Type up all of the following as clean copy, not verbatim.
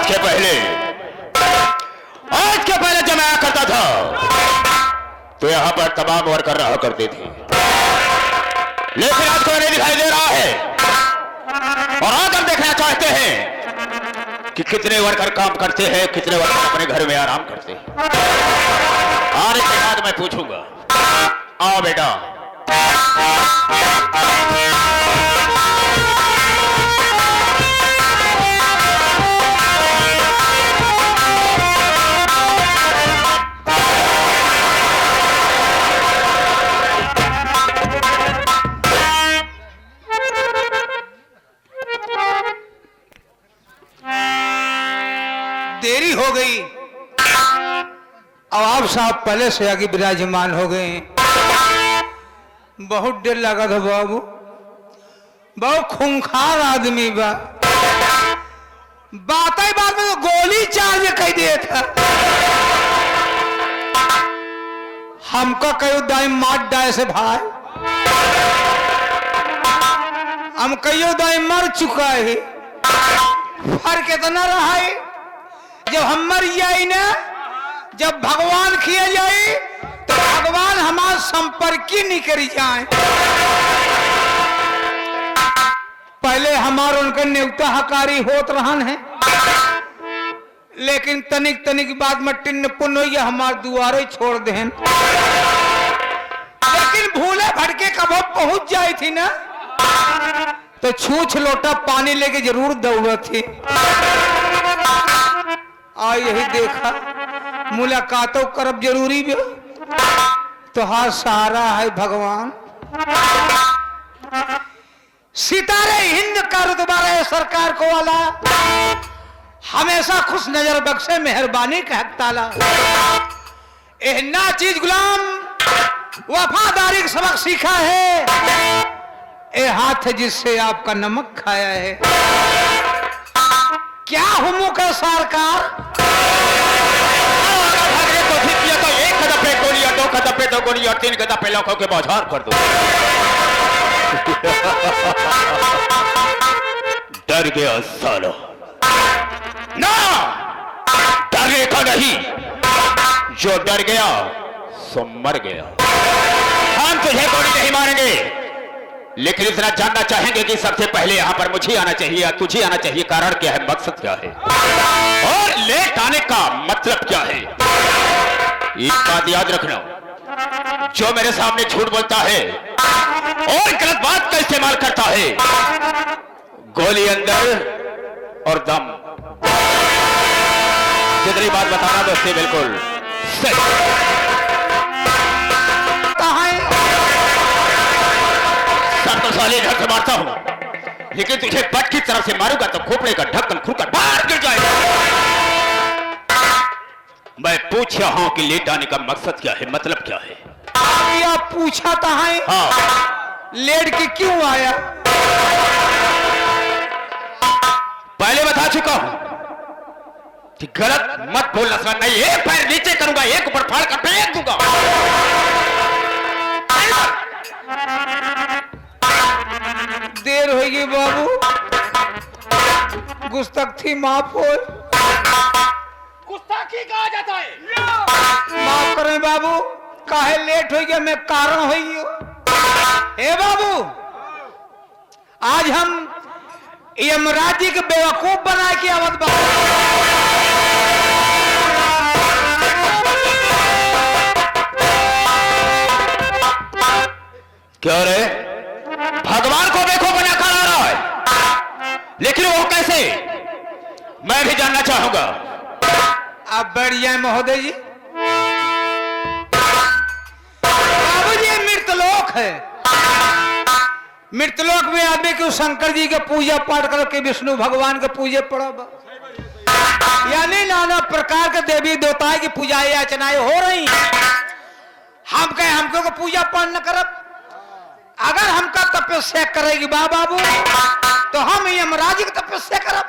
आज के पहले जब मैं आया करता था तो यहां पर तमाम वर्कर रहा करते थे, लेकिन आज कोई नहीं दिखाई दे रहा है। और आज हम देखना चाहते हैं कि कितने वर्कर काम करते हैं, कितने वर्कर अपने घर में आराम करते हैं। आने के बाद मैं पूछूंगा। आओ बेटा। देरी हो गई। अब साहब पहले से आगे विराजमान हो गए। बहुत देर लगा था बाबू। बहुत खूंखार आदमी बा। बात ही बात में तो गोली चार्ज कह दिया था। हमको कहो दाई मार डाय से भाई, हम कहो दाई मर चुका है। फर्क इतना रहा है, जब हम मर जाए ना, जब भगवान किए जाए तो भगवान हमारा संपर्क ही नहीं करी जाए। पहले हमारा उनका न्योता हकारी होत रहन है, लेकिन तनिक तनिक बाद में टिन्न पुन हो गया, हमारे दुआरे छोड़ देन। लेकिन भूले भटके कब पहुंच जाई थी ना, तो छूछ लोटा पानी लेके जरूर दौड़ा थी। आ यही देखा मुलाकातों करब जरूरी भी, तो हाँ सहारा है भगवान। सितारे हिंद का रुतबा रहे सरकार को वाला, हमेशा खुश नजर बख्शे मेहरबानी का हक ताला। ना चीज गुलाम वफादारी का सबक सीखा है, ए हाथ है जिससे आपका नमक खाया है। क्या हुमू का सरकार, तो एक कदम पे गोली और 2 कदम पे 2 गोली और 3 कदम पे लाखों के बाजार कर दो। डर गया सालो ना, डरने का नहीं, जो डर गया सो मर गया। हम तुझे गोली नहीं मारेंगे, लेकिन इतना जानना चाहेंगे कि सबसे पहले यहां पर मुझे आना चाहिए या तुझे आना चाहिए। कारण क्या है, मकसद क्या है और लेट आने का मतलब क्या है। एक बात याद रखना, जो मेरे सामने झूठ बोलता है और गलत बात का इस्तेमाल करता है, गोली अंदर और दम। जितनी बात बताना दोस्ती बिल्कुल सही। साले ढक से मारता हूं, लेकिन तुझे बट की तरफ से मारूंगा तो खोपड़े का ढक्कन खुलकर बाहर गिर जाएगा। मैं पूछ रहा हूं कि लेट आने का मकसद क्या है, मतलब क्या है। आप पूछा था है? हाँ। लेट के क्यों आया? पहले बता चुका हूं कि गलत मत बोलना। नहीं, एक पैर नीचे करूंगा, एक ऊपर फाड़ कर फेंक दूंगा। देर होगी बाबू, गुस्ताखी माफ हो। गुस्ताखी कहा जाता है? माफ करें बाबू, काहे लेट हो गया, मैं कारण हो गई। ए बाबू, आज हम यमराजी के बेवकूफ बना के आवत बाबू। क्या रे, भगवान को देखो बना कर आ रहा है, लेकिन वो कैसे, मैं भी जानना चाहूंगा। आप बैठ जाए महोदय जी। बाबू जी मृतलोक है, मृतलोक में आदमी को शंकर जी के पूजा पाठ करके विष्णु भगवान के पूजे पड़ा, यानी नाना प्रकार के देवी देवता की पूजाएं अर्चनाएं हो रही। हम कहे हमको को पूजा पाठ न करब, अगर हमका तपस्या करेगी बाबू तो हम यमराज की तपस्या करब।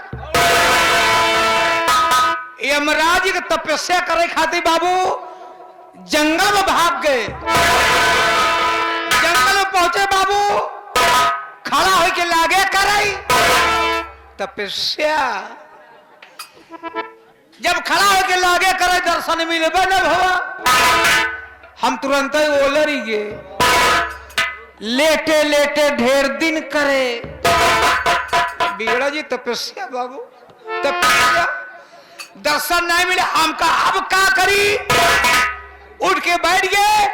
यमराज की तपस्या करे खातिर बाबू जंगल में भाग गए। जंगल में पहुंचे बाबू, खड़ा होके लागे कराई तपस्या। जब खड़ा होके लागे करे दर्शन मिलबे न भवा, हम तुरंत ही ओलर ही गे लेटे लेटे ढेर दिन करे। बीड़ा जी तपस्या बाबू, तपस्या दर्शन नहीं मिले, हमका अब का करी? उठ के बैठ गए,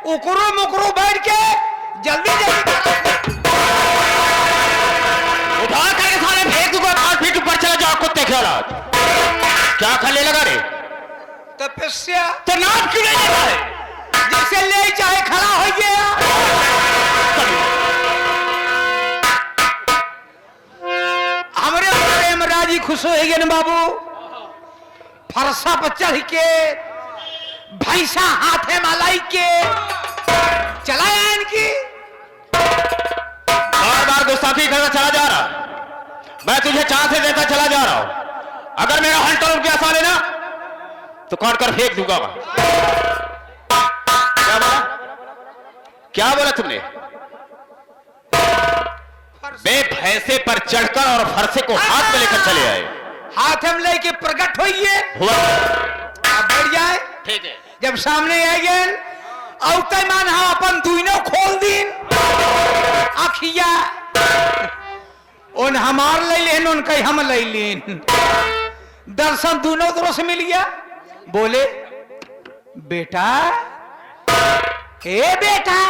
उकरू मुकरू बैठ के जल्दी जल्दी उठा करके साले फेंक दूंगा, 8 फीट ऊपर चला जाओ कुत्ते खेला। क्या खले लगा रे? तपस्या तो नाम क्यों नहीं लेता है? जैसे ले चाहे खड़ा हो गया। हमारे प्रेम राजी खुश हो गए न बाबू, फरसा पर चढ़ के भैंसा हाथे मलाई के चला इनकी। बार बार गुस्ताखी करता चला जा रहा, मैं तुझे चांद से देता चला जा रहा हूं। अगर मेरा हंटर रुक गया साले ना तो काट कर फेंक दूंगा मैं। क्या बोला? क्या बोला तुमने? बे भैंसे पर चढ़कर और फरसे को हाथ में लेकर चले आए। हाथ में लेके प्रकट होइए, हुआ आप बैठ जाए। ठीक है। जब सामने आ गए औते मान हम अपन दुनो खोल दीन आखिया, उन हमार ले लेन उन कई हम ले लेन। दर्शन दोनों तरह से मिल गया। बोले बेटा, हे बेटा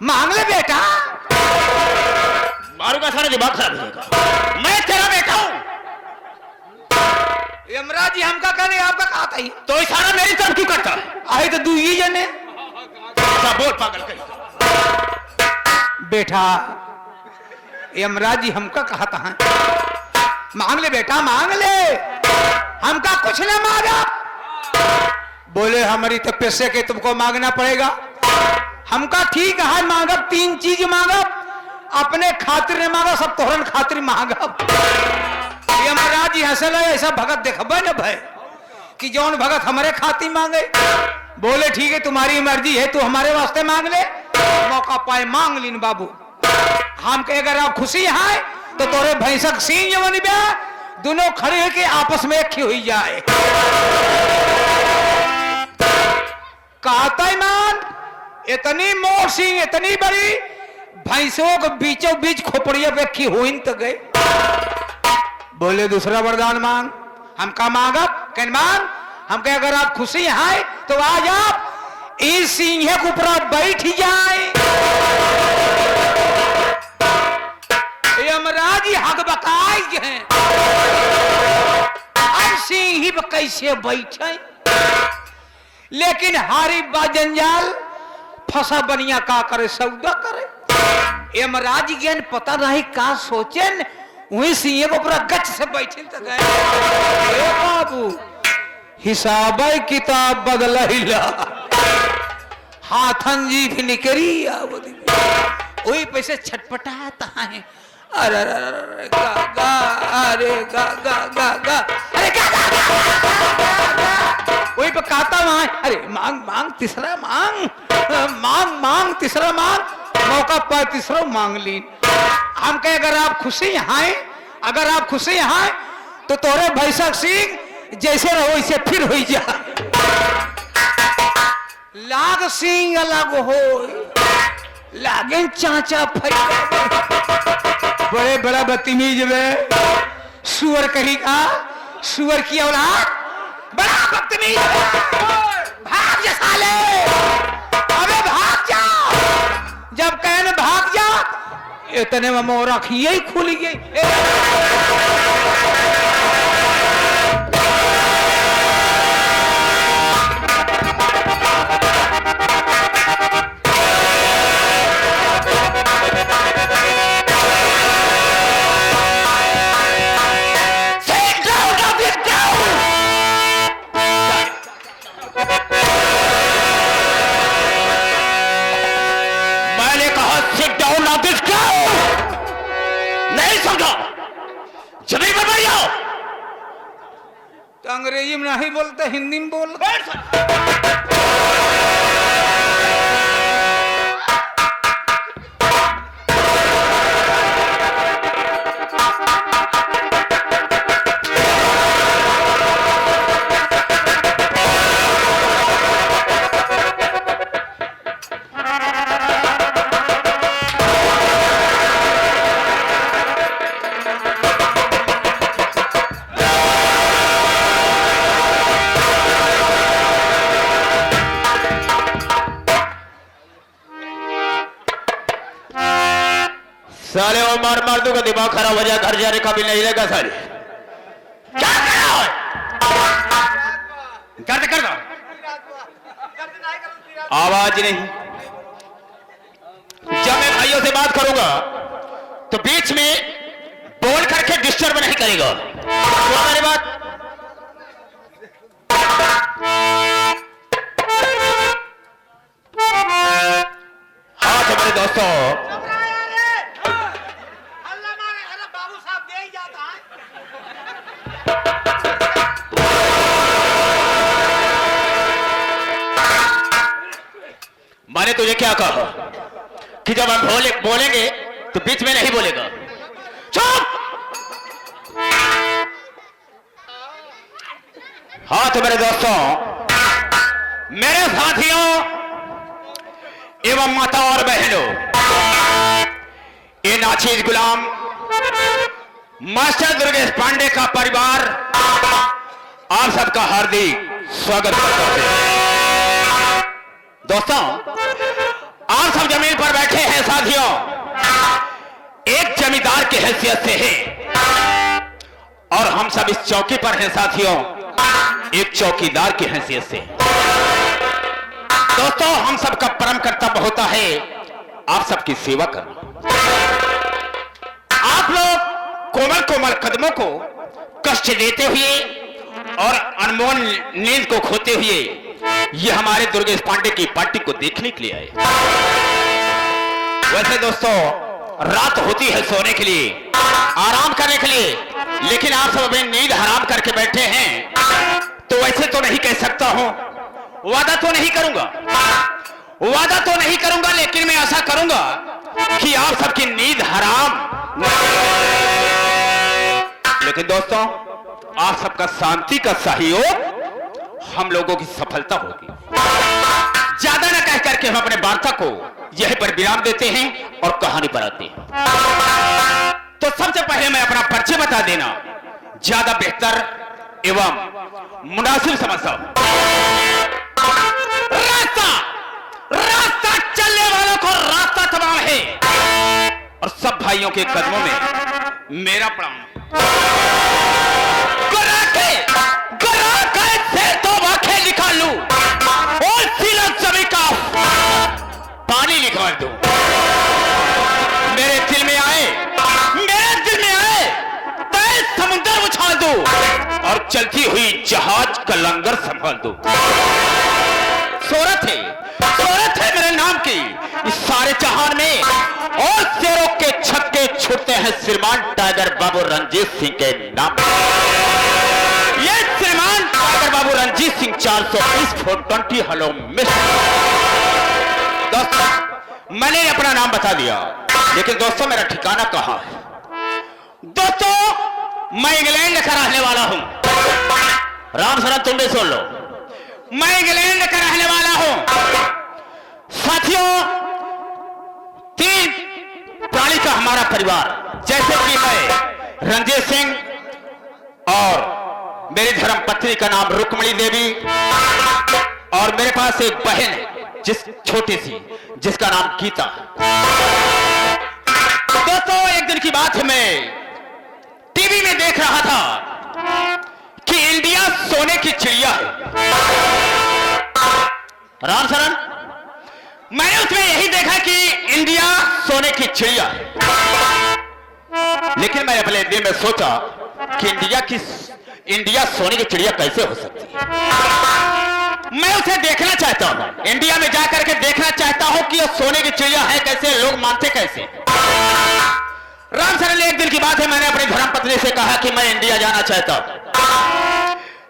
मांग ले बेटा। मारूंगा सारा दिमाग खराब हो जाएगा। मैं तेरा बेटा हूं। यमराज जी हमका कहने आपका कहा था ही, तो इशारा मेरी तरफ क्यों करता है? आए तो दुई जने। अच्छा बोल पागल कहीं। बेटा यमराज जी हमका कहा था, मांग ले बेटा मांग ले, हमका कुछ ना मांगा। बोले हमारी तपस्या के तुमको मांगना पड़ेगा। हमका ठीक है मांगब, 3 चीज मांगब, अपने खातिर ने मांगा, सब तोहरन खातिर मांगब। यमराज जी हंसल ऐसा भगत देखबे न भाई कि जौन भगत हमारे खातिर मांगे। बोले ठीक है तुम्हारी मर्जी है, तू हमारे वास्ते मांग ले। मौका पाए मांग लीन बाबू। हम के अगर आप खुशी है तो तोरे भैंसक सींग जवन बे दोनों खड़े होके आपस में एक हुई जाए। कहता मान इतनी मोट सींग इतनी बड़ी भैंसों के बीचों बीच खोपड़िया पे खी हुई तो गए। बोले दूसरा वरदान मांग। हमका मांगब कहन मांग, हमके अगर आप खुशी है तो आज आप इस सिंह के ऊपर बैठ जाए। यमराज जी हक बकाई हैं, अब सिंह ही कैसे बैठे? लेकिन हारी बा जंजाल फंसा बनिया का करे, सौदा करे। यमराज ज्ञान पता नहीं का सोचेन, वही सिंह को पूरा गच से बैठे तो गए। बाबू हिसाब किताब बदला हिला, हाथन जी भी निकरी वही पैसे छटपटाता है। अरे गा गा अरे गा गा गा गा अरे गा गा वही पे कहता वहां, अरे मांग मांग तीसरा मांग, मांग मांग तीसरा मांग। मौका पर तीसरा मांग ली। हम कहे अगर आप खुशी हैं, अगर आप खुशी हैं तो तोरे भैंसा सिंह जैसे रहो वैसे फिर हो जा। लाग सिंह अलग हो लागे चाचा फैला बड़े बड़ा बदतमीज में सुअर कही का, सुअर की औलाद बड़ा बदतमीज। भाग जा साले, अबे भाग जा। जब कहने भाग जा इतने में मोरा खिए खुल गई। अंग्रेजी में नहीं बोलते, हिंदी में बोल। साले वो मार दूंगा, दिमाग खराब हो जाए, घर जाने का भी नहीं रहेगा साले। क्या कर रहा है? दर्द कर दो, आवाज नहीं। जब मैं भाइयों से बात करूंगा तो बीच में बोल करके डिस्टर्ब नहीं करेगा। तो हमारी बात हाँ तो मेरे दोस्तों, बाबू साहब दे ही जाता है। मैंने तुझे क्या कहा कि जब हम बोलेंगे तो बीच में नहीं बोलेगा। चुप। हाँ तो मेरे दोस्तों, मेरे साथियों एवं माता और बहनों, ये नाचीज गुलाम मास्टर दुर्गेश पांडे का परिवार आप सबका हार्दिक स्वागत करता है। दोस्तों, आप सब जमीन पर बैठे हैं साथियों, एक जमींदार की हैसियत से है, और हम सब इस चौकी पर हैं साथियों, एक चौकीदार की हैसियत से। दोस्तों, हम सबका परम कर्तव्य होता है आप सबकी सेवा करना। आप लोग कोमल कोमल कदमों को कष्ट देते हुए और अनमोल नींद को खोते हुए ये हमारे दुर्गेश पांडे की पार्टी को देखने के लिए आए। वैसे दोस्तों, रात होती है सोने के लिए, आराम करने के लिए, लेकिन आप सब अभी नींद हराम करके बैठे हैं। तो वैसे तो नहीं कह सकता हूं, वादा तो नहीं करूंगा, लेकिन मैं ऐसा करूंगा कि आप सबकी नींद हराम। लेकिन दोस्तों, आप सबका शांति का सहयोग हम लोगों की सफलता होगी। ज्यादा न कह करके हम अपने वार्ता को यहीं पर विराम देते हैं और कहानी पर आते हैं। तो सबसे पहले मैं अपना परिचय बता देना ज्यादा बेहतर एवं मुनासिब समझता हूं। रास्ता चलने वालों को रास्ता तमाम है, और सब भाइयों के कदमों में मेरा प्रणाम। से तो वाक़े निकाल लूं और सीलत सभी का पानी निकाल दूं। मेरे दिल में आए तय समुद्र उछाल दूं और चलती हुई जहाज का लंगर संभाल दूं। शोहरत है मेरे नाम की इस सारे जहान में, और शेरों के छक्के छूटते हैं श्रीमान टाइगर बाबू रंजीत सिंह के नाम। ये श्रीमान टाइगर बाबू रंजीत सिंह 420 हलो मिस। दोस्तों, मैंने अपना नाम बता दिया, लेकिन दोस्तों मेरा ठिकाना कहां है? दोस्तों, मैं इंग्लैंड का रहने वाला हूं। राम शरण तुम भी सुन लो, मैं इंग्लैंड का रहने वाला हूं। साथियों, 3 प्राणी का हमारा परिवार, जैसे कि मैं रंजीत सिंह, और मेरी धर्म पत्नी का नाम रुक्मणी देवी, और मेरे पास एक बहन है छोटी सी, जिसका नाम गीता। दोस्तों, एक दिन की बात है, मैं टीवी में देख रहा था कि इंडिया सोने की चिड़िया है। राम शरण, मैंने उसमें यही देखा कि इंडिया सोने की चिड़िया है, लेकिन मैं अपने दिल में सोचा कि इंडिया सोने की चिड़िया कैसे हो सकती है। मैं उसे देखना चाहता हूं, इंडिया में जाकर के देखना चाहता हूं कि यह सोने की चिड़िया है कैसे, लोग मानते कैसे। राम शरण, एक दिन की बात है, मैंने अपनी धर्मपत्नी से कहा कि मैं इंडिया जाना चाहता हूं,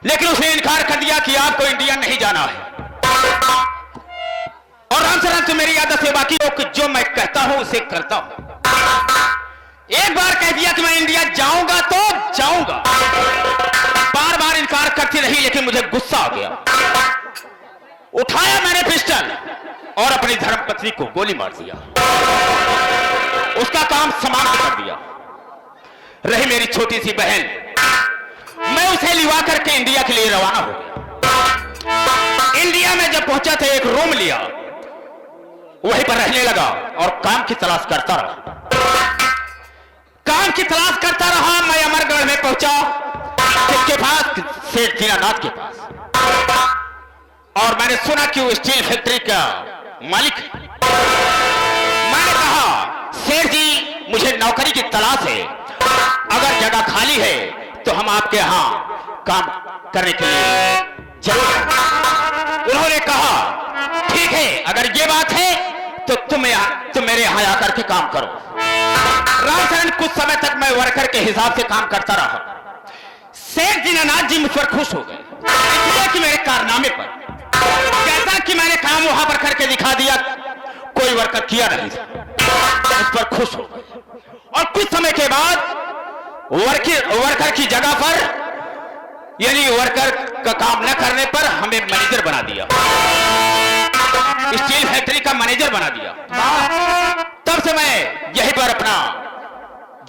लेकिन उसने इनकार कर दिया कि आपको इंडिया नहीं जाना है। और राम शरण, तो मेरी आदत है बाकी हो कि जो मैं कहता हूं उसे करता हूं। एक बार कह दिया कि मैं इंडिया जाऊंगा तो जाऊंगा, बार बार इनकार करती रही, लेकिन मुझे गुस्सा आ गया। उठाया मैंने पिस्टल और अपनी धर्मपत्नी को गोली मार दिया, उसका काम समाप्त कर दिया। रही मेरी छोटी सी बहन, मैं उसे लिवा करके इंडिया के लिए रवाना हो गया। इंडिया में जब पहुंचा था, एक रूम लिया, वहीं पर रहने लगा और काम की तलाश करता रहा। की तलाश करता रहा। मैं अमरगढ़ में पहुंचा, किसके पास? सेठ दीनानाथ के पास। और मैंने सुना कि वो स्टील फैक्ट्री का मालिक है। मैंने कहा, सेठ जी मुझे नौकरी की तलाश है, अगर जगह खाली है तो हम आपके यहाँ काम करने के लिए जरूर आएंगे। उन्होंने कहा, ठीक है, अगर ये बात है तो तुम मेरे यहाँ आकर के काम करो। रामचरण कुछ समय तक मैं वर्कर के हिसाब से काम करता रहा। सेठ दीनानाथ जी मुझ पर खुश हो गए, इसलिए कि मेरे कारनामे पर, जैसा कि मैंने काम वहां पर करके दिखा दिया, कोई वर्कर किया नहीं था, उस पर खुश हो गए। और कुछ समय के बाद वर्कर की जगह पर, यानी वर्कर का काम न करने पर हमें मैनेजर बना दिया, स्टील फैक्ट्री का मैनेजर बना दिया। तब से मैं यहीं पर अपना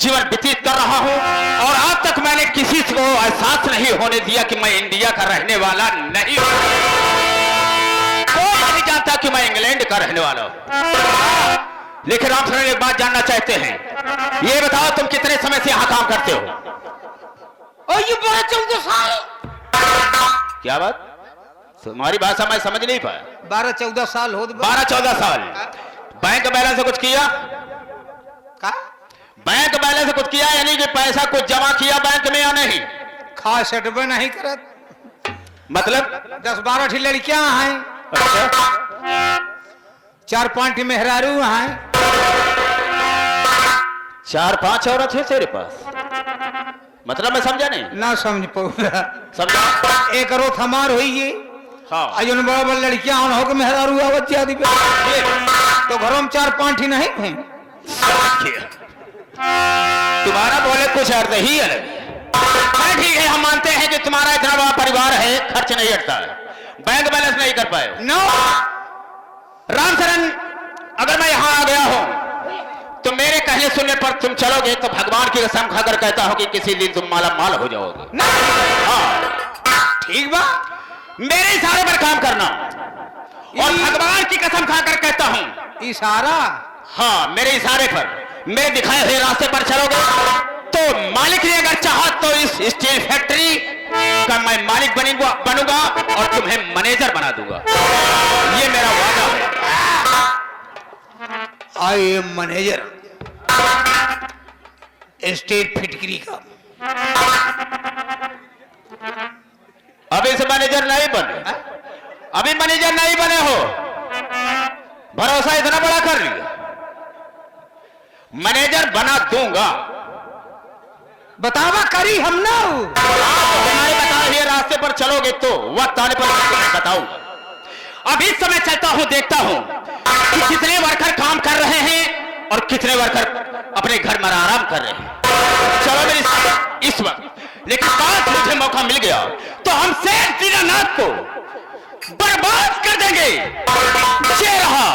जीवन व्यतीत कर रहा हूं, और आज तक मैंने किसी को एहसास नहीं होने दिया कि मैं इंडिया का रहने वाला नहीं हूं। कोई नहीं जानता कि मैं इंग्लैंड का रहने वाला हूं। लेकिन रामचरण एक बात जानना चाहते हैं, ये बताओ तुम कितने समय से यहां काम करते हो? और ये 12-14 साल। क्या बात? तुम्हारी भाषा मैं समझ नहीं पाया। 12-14 साल हो। 12-14 साल। बैंक बैलेंस से कुछ किया? का? बैंक बैलेंस से कुछ किया, यानी कि पैसा कुछ जमा किया बैंक में या नहीं? खास सेटबे नहीं करत। मतलब 10-12 ठी लड़कियां हैं, अच्छा। 4-5 मेहरारू हैं, 4-5 औरत है तेरे पास? मतलब मैं समझा नहीं। ना समझ पाऊंगा। समझा? एक रोथ हमार हुई ये, हाँ। अजन बड़ा बड़ा लड़कियां हो के मेहरारू आवत जाती, तो घरों में 4-5 ही नहीं हैं। तुम्हारा बोले कुछ अर्थ ही है। ठीक है, हम मानते हैं कि तुम्हारा इतना बड़ा परिवार है, खर्च नहीं हटता है, बैंक बैलेंस नहीं कर पाए। नो रामचरण, अगर मैं यहां आ गया हूं तो मेरे कहने सुनने पर तुम चलोगे तो भगवान की कसम खाकर कहता हूं कि किसी दिन तुम माला माल हो जाओगे। हाँ, ठीक बा, मेरे इशारे पर काम करना, और भगवान की कसम खाकर कहता हूं, इशारा? हाँ, मेरे इशारे पर, मेरे दिखाए हुए रास्ते पर चलोगे तो मालिक ने अगर चाहा तो इस स्टील फैक्ट्री का मैं मालिक बनूंगा और तुम्हें मैनेजर बना दूंगा। ये मेरा वादा है। I am manager state factory का। अभी से मैनेजर नहीं बने, अभी मैनेजर नहीं बने हो, भरोसा इतना बड़ा कर लिया, मैनेजर बना दूंगा। बतावा करी हम ना। तुम्हारे बताए हुए रास्ते पर चलोगे तो वक्त आने पर मैं बताऊंगा। अभी समय चलता हूं, देखता हूं कि कितने वर्कर काम कर रहे हैं और कितने वर्कर अपने घर में आराम कर रहे हैं। चलो मेरी इस वक्त, लेकिन बात मुझे मौका मिल गया तो हम सेठ दीनानाथ को बर्बाद कर देंगे। ये रहा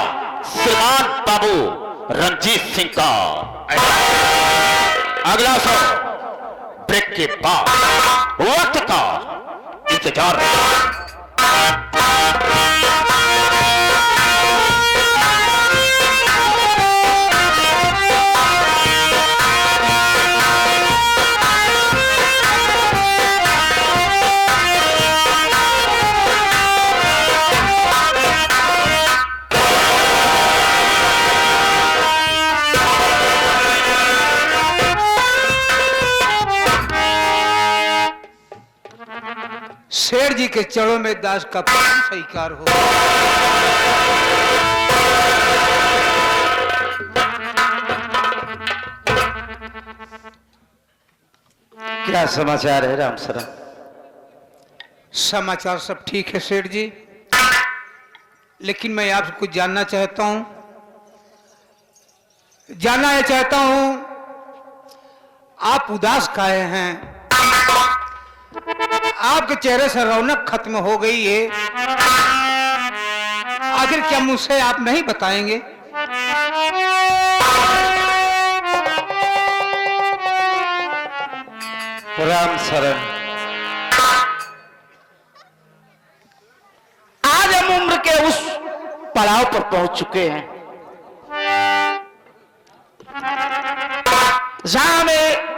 श्रीमान बाबू रंजीत सिंह का अगला शो। ब्रेक के बाद वक्त का इंतजार है। शेर जी के चरणों में दास का प्रेम स्वीकार हो। क्या समाचार है राम सरा? समाचार सब ठीक है सेठ जी, लेकिन मैं आपसे कुछ जानना चाहता हूं। आप उदास काहे हैं? आपके चेहरे से रौनक खत्म हो गई है, आखिर क्या मुझसे आप नहीं बताएंगे? राम शरण, आज हम उम्र के उस पड़ाव पर पहुंच चुके हैं जहां हमें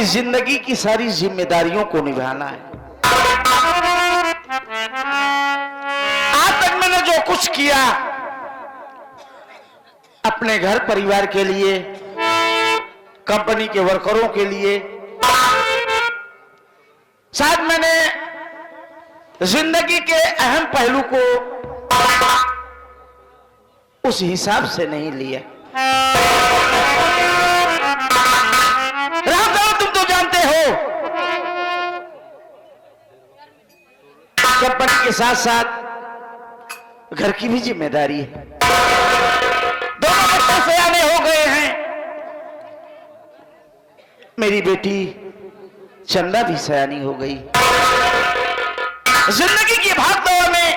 पूरी जिंदगी की सारी जिम्मेदारियों को निभाना है। आज तक मैंने जो कुछ किया अपने घर परिवार के लिए, कंपनी के वर्करों के लिए, शायद मैंने जिंदगी के अहम पहलू को उस हिसाब से नहीं लिया। रामदास, तुम तो जानते हो कंपनी के साथ साथ घर की भी जिम्मेदारी है। दोनों बच्चे सयाने हो गए हैं। मेरी बेटी चंदा भी सयानी हो गई। जिंदगी की भागदौड़ में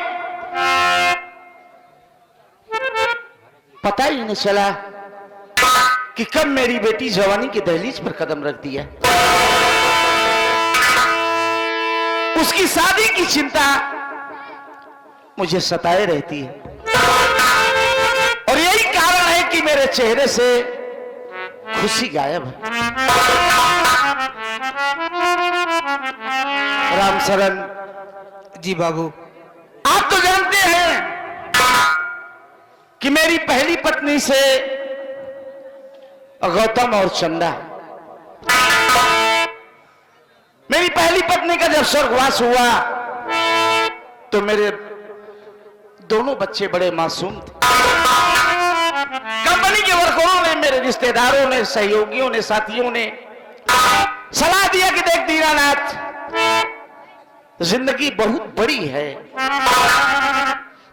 पता ही नहीं चला कि कब मेरी बेटी जवानी की दहलीज पर कदम रख दिया। उसकी शादी की चिंता मुझे सताए रहती है और यही कारण है कि मेरे चेहरे से खुशी गायब है। राम शरण जी बाबू, आप तो जानते हैं कि मेरी पहली पत्नी से गौतम और चंदा, मेरी पहली पत्नी का जब स्वर्गवास हुआ तो मेरे दोनों बच्चे बड़े मासूम थे। कंपनी के वर्करों ने, मेरे रिश्तेदारों ने, सहयोगियों ने, साथियों ने सलाह दिया कि देख दीनानाथ, जिंदगी बहुत बड़ी है,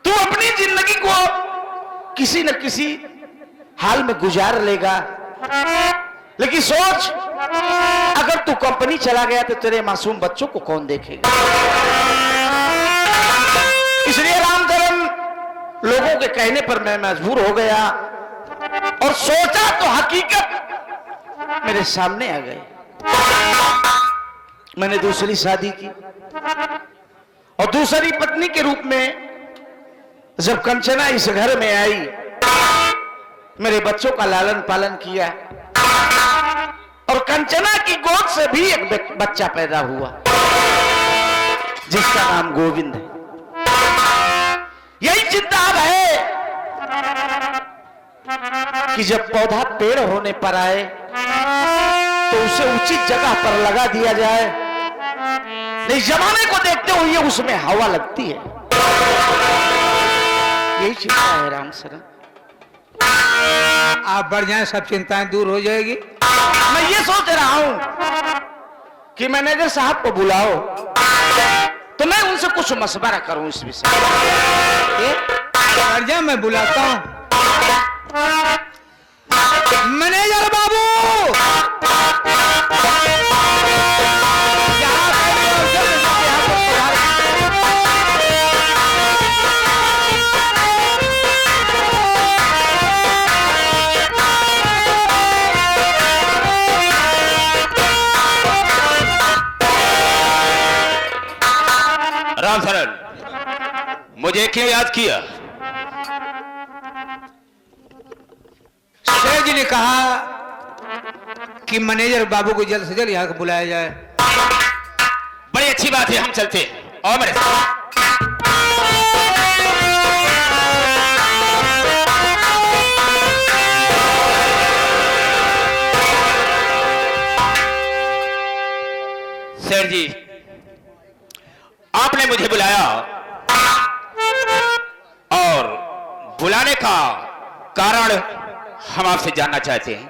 तू अपनी जिंदगी को किसी न किसी हाल में गुजार लेगा, लेकिन सोच अगर तू कंपनी चला गया तो तेरे मासूम बच्चों को कौन देखेगा। इसलिए रामचरण लोगों के कहने पर मैं मजबूर हो गया और सोचा तो हकीकत मेरे सामने आ गई। मैंने दूसरी शादी की और दूसरी पत्नी के रूप में जब कंचना इस घर में आई, मेरे बच्चों का लालन पालन किया और कंचना की गोद से भी एक बच्चा पैदा हुआ जिसका नाम गोविंद है। यही चिंता अब है कि जब पौधा पेड़ होने पर आए तो उसे उचित जगह पर लगा दिया जाए, नहीं जमाने को देखते हुए उसमें हवा लगती है। यही चिंता है राम शरण। आप बढ़ जाएं, सब चिंताएं दूर हो जाएगी। मैं ये सोच रहा हूं कि मैनेजर साहब को बुलाओ तो मैं उनसे कुछ मशवरा करूं इस विषय में। बढ़ जाए, मैं बुलाता हूं। मैनेजर बाबू, राम शरण, मुझे क्यों याद किया? शेर जी ने कहा कि मैनेजर बाबू को जल्द से जल्द यहाँ बुलाया जाए। बड़ी अच्छी बात है, हम चलते हैं। और मेरे साथ शेर जी, आपने मुझे बुलाया और बुलाने का कारण हम आपसे जानना चाहते हैं।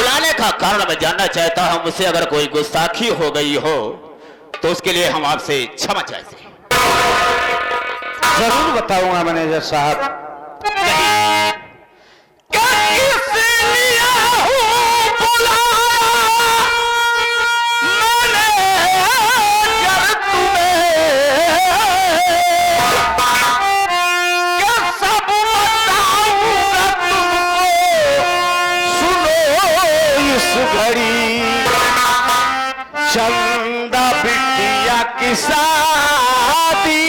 बुलाने का कारण मैं जानना चाहता हूं, मुझसे अगर कोई गुस्ताखी हो गई हो तो उसके लिए हम आपसे क्षमा चाहते हैं। जरूर बताऊंगा मैनेजर साहब। चंदा बिटिया की शादी